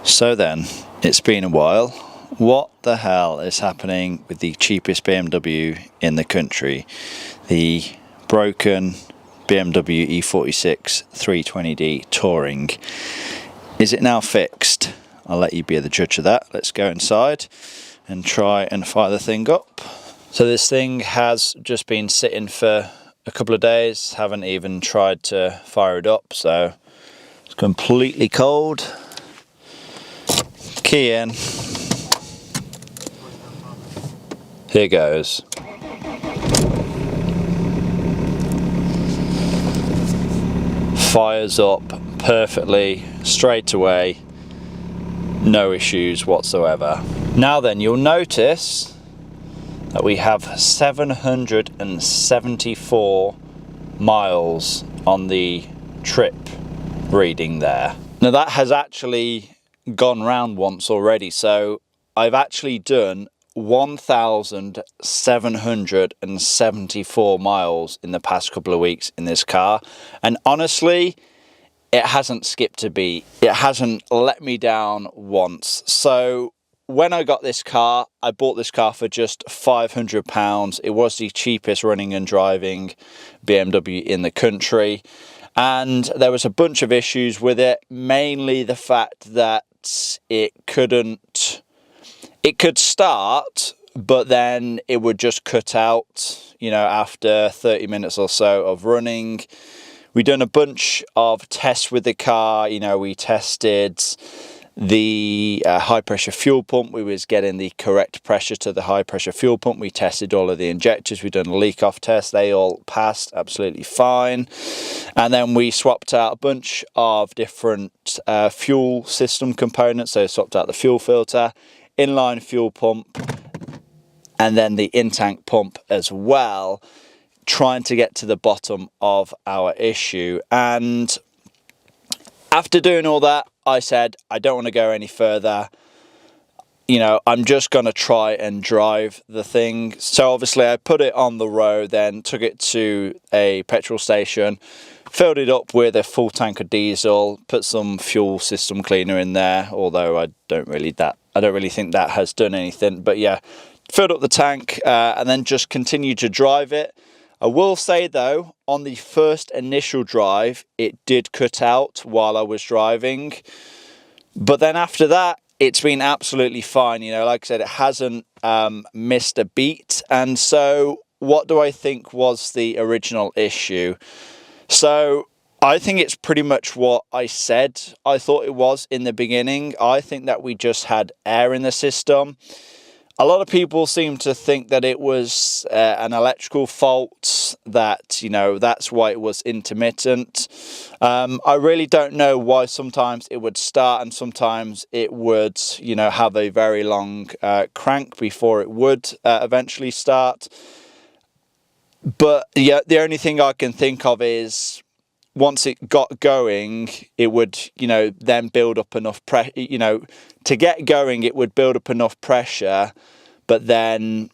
So then, it's been a while. What the hell is happening with the cheapest BMW in the country? The broken BMW E46 320d Touring. Is it now fixed? I'll let you be the judge of that. Let's go inside and try and fire the thing up. So this thing has just been sitting for a couple of days. Haven't even tried to fire it up, so it's completely cold. Key in. Here goes. Fires up perfectly straight away. No issues whatsoever. Now then, you'll notice that we have 774 miles on the trip reading there. Now that has actually gone round once already, so I've actually done 1,774 miles in the past couple of weeks in this car, and honestly it hasn't skipped a beat. It hasn't let me down once. So when I got this car, I bought this car for just £500. It was the cheapest running and driving BMW in the country, and there was a bunch of issues with it, mainly the fact that it could start, but then it would just cut out, you know, after 30 minutes or so of running. We've done a bunch of tests with the car. You know, we tested the high pressure fuel pump. We was getting the correct pressure to the high pressure fuel pump. We tested all of the injectors. We've done a leak off test. They all passed absolutely fine. And then we swapped out a bunch of different fuel system components. So swapped out the fuel filter, inline fuel pump, and then the in-tank pump as well, trying to get to the bottom of our issue. And after doing all that, I said, I don't want to go any further. You know, I'm just going to try and drive the thing. So obviously I put it on the road, then took it to a petrol station, filled it up with a full tank of diesel, put some fuel system cleaner in there, although I don't really think that has done anything. But yeah, filled up the tank and then just continued to drive it. I will say though, on the first initial drive, it did cut out while I was driving. But then after that, it's been absolutely fine. You know, like I said, it hasn't missed a beat. And so what do I think was the original issue? So I think it's pretty much what I said I thought it was in the beginning. I think that we just had air in the system. A lot of people seem to think that it was an electrical fault, that, you know, that's why it was intermittent. I really don't know why sometimes it would start and sometimes it would, you know, have a very long crank before it would eventually start. But yeah, the only thing I can think of is once it got going, it would, you know, then build up enough pressure, you know, to get going, it would build up enough pressure, but then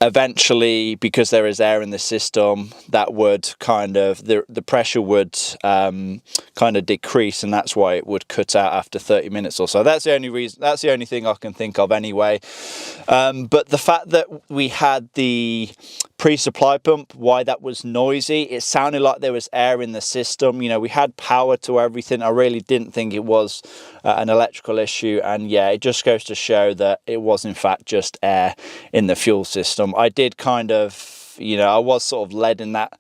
eventually, because there is air in the system, that would kind of, the pressure would kind of decrease, and that's why it would cut out after 30 minutes or so. That's the only reason, that's the only thing I can think of anyway. But the fact that we had the pre-supply pump, why that was noisy, it sounded like there was air in the system. You know, we had power to everything. I really didn't think it was an electrical issue, and yeah, it just goes to show that it was in fact just air in the fuel system. I did kind of, you know, I was sort of led in that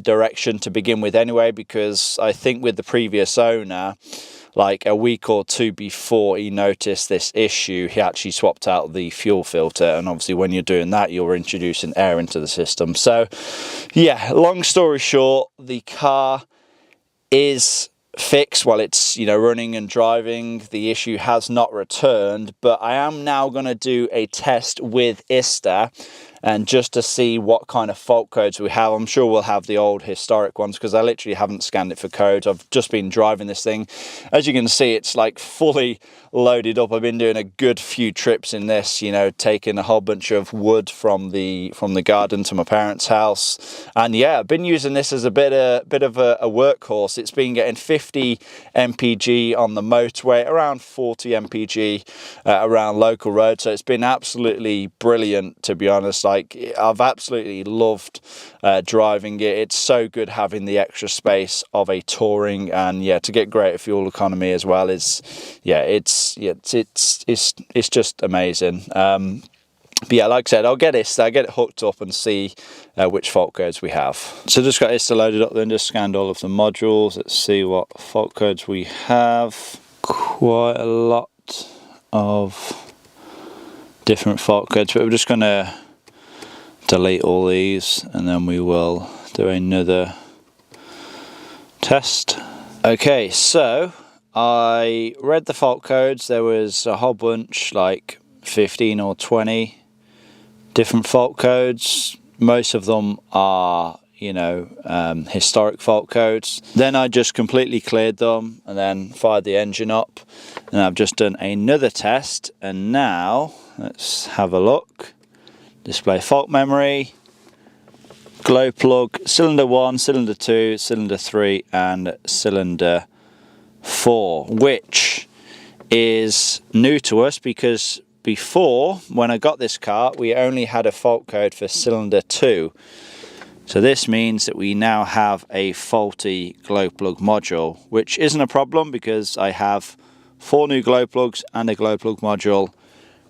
direction to begin with anyway, because I think with the previous owner, like a week or two before he noticed this issue, he actually swapped out the fuel filter, and obviously when you're doing that, you're introducing air into the system. So yeah, long story short, the car is fixed while it's, you know, running and driving. The issue has not returned, but I am now going to do a test with ISTA and just to see what kind of fault codes we have. I'm sure we'll have the old historic ones because I literally haven't scanned it for codes. I've just been driving this thing. As you can see, it's like fully loaded up. I've been doing a good few trips in this, you know, taking a whole bunch of wood from the garden to my parents' house. And yeah, I've been using this as a bit of a workhorse. It's been getting 50 mpg on the motorway, around 40 mpg around local roads. So it's been absolutely brilliant, to be honest. Like, I've absolutely loved driving it. It's so good having the extra space of a touring, and yeah, to get greater fuel economy as well is, yeah, it's just amazing. But yeah, like I said, I'll get it hooked up and see which fault codes we have. So just got ISTA loaded up, then just scanned all of the modules. Let's see what fault codes we have. Quite a lot of different fault codes, but we're just going to delete all these and then we will do another test. Okay, so I read the fault codes. There was a whole bunch, like 15 or 20 different fault codes. Most of them are, you know, historic fault codes. Then I just completely cleared them and then fired the engine up, and I've just done another test. And now let's have a look. Display fault memory, glow plug, cylinder 1, cylinder 2, cylinder 3 and cylinder 4, which is new to us because before, when I got this car, we only had a fault code for cylinder 2. So this means that we now have a faulty glow plug module, which isn't a problem because I have 4 new glow plugs and a glow plug module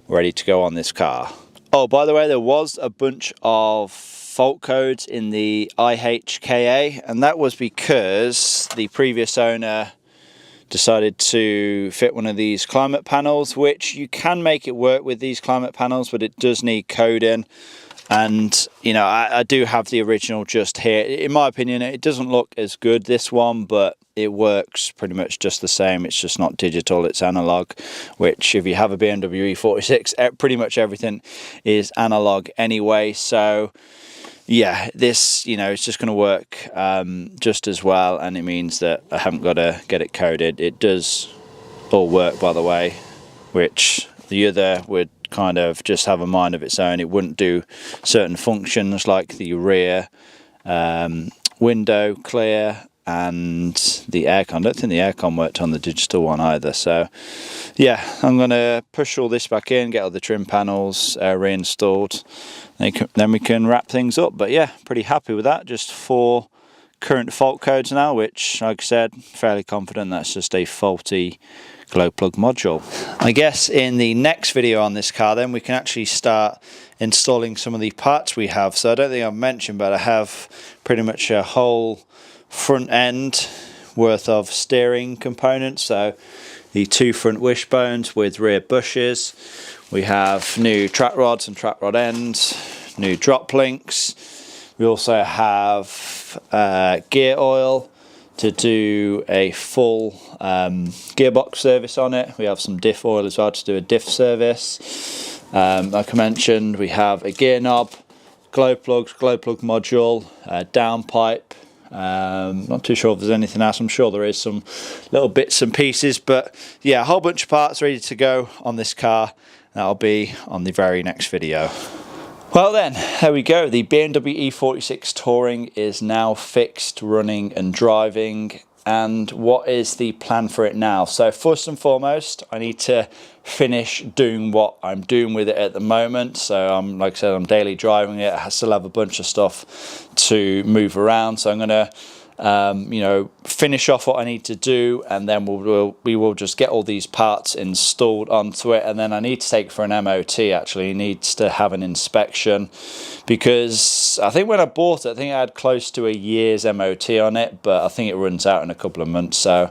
ready to go on this car. Oh, by the way, there was a bunch of fault codes in the IHKA, and that was because the previous owner decided to fit one of these climate panels, which you can make it work with these climate panels, but it does need coding. And you know, I do have the original just here. In my opinion, it doesn't look as good, this one, but it works pretty much just the same. It's just not digital, it's analog, which if you have a BMW E46, pretty much everything is analog anyway. So yeah, this, you know, it's just going to work just as well, and it means that I haven't got to get it coded. It does all work, by the way, which the other would kind of just have a mind of its own. It wouldn't do certain functions like the rear window clear and the aircon. I don't think the aircon worked on the digital one either. So yeah, I'm going to push all this back in, get all the trim panels reinstalled, then we can wrap things up. But yeah, pretty happy with that. Just 4 current fault codes now, which, like I said, fairly confident that's just a faulty glow plug module. I guess in the next video on this car then we can actually start installing some of the parts we have. So I don't think I've mentioned, but I have pretty much a whole front end worth of steering components. So the 2 front wishbones with rear bushes. We have new track rods and track rod ends, new drop links. We also have gear oil to do a full gearbox service on it. We have some diff oil as well to do a diff service. Like I mentioned, we have a gear knob, glow plugs, glow plug module, downpipe. Not too sure if there's anything else. I'm sure there is some little bits and pieces, but yeah, a whole bunch of parts ready to go on this car. That'll be on the very next video. Well then, there we go. The BMW E46 Touring is now fixed, running and driving. And what is the plan for it now? So first and foremost, I need to finish doing what I'm doing with it at the moment. So like I said, I'm daily driving it. I still have a bunch of stuff to move around. So I'm going to you know, finish off what I need to do, and then we will just get all these parts installed onto it. And then I need to take it for an MOT. Actually, it needs to have an inspection, because I think when I bought it, I think I had close to a year's MOT on it, but I think it runs out in a couple of months. So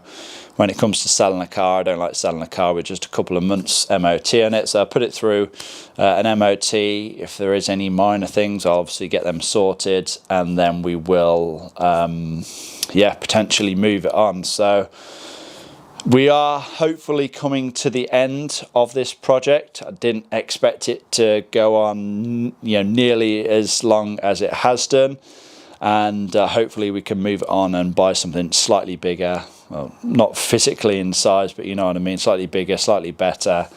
when it comes to selling a car, I don't like selling a car with just a couple of months MOT on it. So I put it through an MOT. If there is any minor things, I'll obviously get them sorted, and then we will yeah, potentially move it on. So We are hopefully coming to the end of this project. I didn't expect it to go on, nearly as long as it has done, and hopefully we can move on and buy something slightly bigger. Well, not physically in size, but you know what I mean, slightly bigger, slightly better,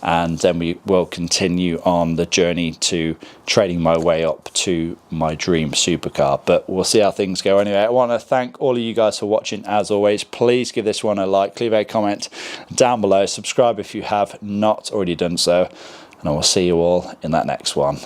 and then we will continue on the journey to trading my way up to my dream supercar. But we'll see how things go. Anyway, I want to thank all of you guys for watching. As always, please give this one a like, leave a comment down below, subscribe if you have not already done so, and I will see you all in that next one.